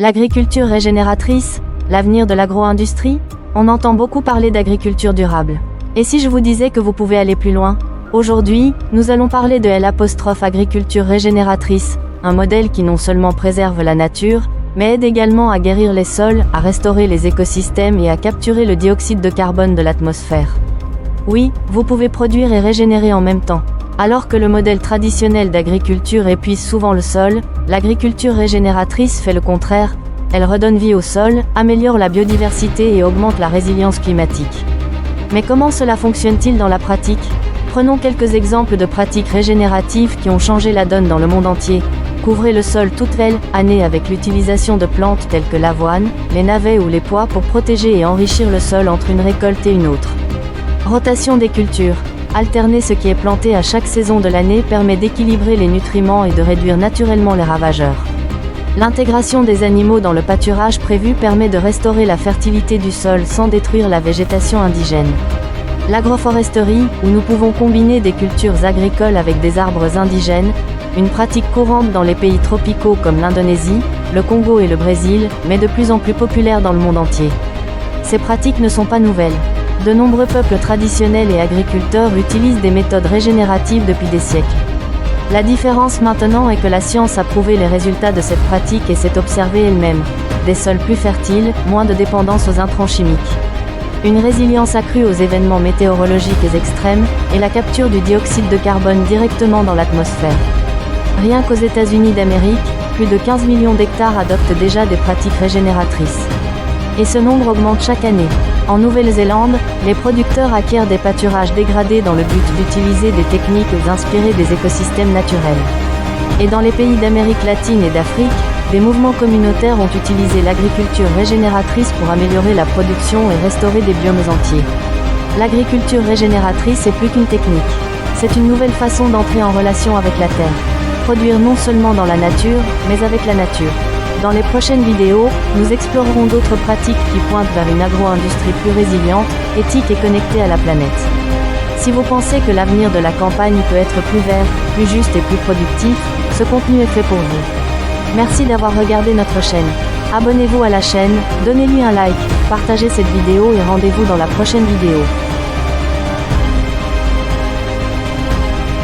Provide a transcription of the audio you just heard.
L'agriculture régénératrice, l'avenir de l'agro-industrie? On entend beaucoup parler d'agriculture durable. Et si je vous disais que vous pouvez aller plus loin? Aujourd'hui, nous allons parler de l'agriculture régénératrice, un modèle qui non seulement préserve la nature, mais aide également à guérir les sols, à restaurer les écosystèmes et à capturer le dioxyde de carbone de l'atmosphère. Oui, vous pouvez produire et régénérer en même temps. Alors que le modèle traditionnel d'agriculture épuise souvent le sol, l'agriculture régénératrice fait le contraire. Elle redonne vie au sol, améliore la biodiversité et augmente la résilience climatique. Mais comment cela fonctionne-t-il dans la pratique? Prenons quelques exemples de pratiques régénératives qui ont changé la donne dans le monde entier. Couvrez le sol toute l'année avec l'utilisation de plantes telles que l'avoine, les navets ou les pois pour protéger et enrichir le sol entre une récolte et une autre. Rotation des cultures. Alterner ce qui est planté à chaque saison de l'année permet d'équilibrer les nutriments et de réduire naturellement les ravageurs. L'intégration des animaux dans le pâturage prévu permet de restaurer la fertilité du sol sans détruire la végétation indigène. L'agroforesterie, où nous pouvons combiner des cultures agricoles avec des arbres indigènes, une pratique courante dans les pays tropicaux comme l'Indonésie, le Congo et le Brésil, mais de plus en plus populaire dans le monde entier. Ces pratiques ne sont pas nouvelles. De nombreux peuples traditionnels et agriculteurs utilisent des méthodes régénératives depuis des siècles. La différence maintenant est que la science a prouvé les résultats de cette pratique et s'est observée elle-même. Des sols plus fertiles, moins de dépendance aux intrants chimiques. Une résilience accrue aux événements météorologiques extrêmes, et la capture du dioxyde de carbone directement dans l'atmosphère. Rien qu'aux États-Unis d'Amérique, plus de 15 millions d'hectares adoptent déjà des pratiques régénératrices. Et ce nombre augmente chaque année. En Nouvelle-Zélande, les producteurs acquièrent des pâturages dégradés dans le but d'utiliser des techniques inspirées des écosystèmes naturels. Et dans les pays d'Amérique latine et d'Afrique, des mouvements communautaires ont utilisé l'agriculture régénératrice pour améliorer la production et restaurer des biomes entiers. L'agriculture régénératrice est plus qu'une technique. C'est une nouvelle façon d'entrer en relation avec la terre. Produire non seulement dans la nature, mais avec la nature. Dans les prochaines vidéos, nous explorerons d'autres pratiques qui pointent vers une agro-industrie plus résiliente, éthique et connectée à la planète. Si vous pensez que l'avenir de la campagne peut être plus vert, plus juste et plus productif, ce contenu est fait pour vous. Merci d'avoir regardé notre chaîne. Abonnez-vous à la chaîne, donnez-lui un like, partagez cette vidéo et rendez-vous dans la prochaine vidéo.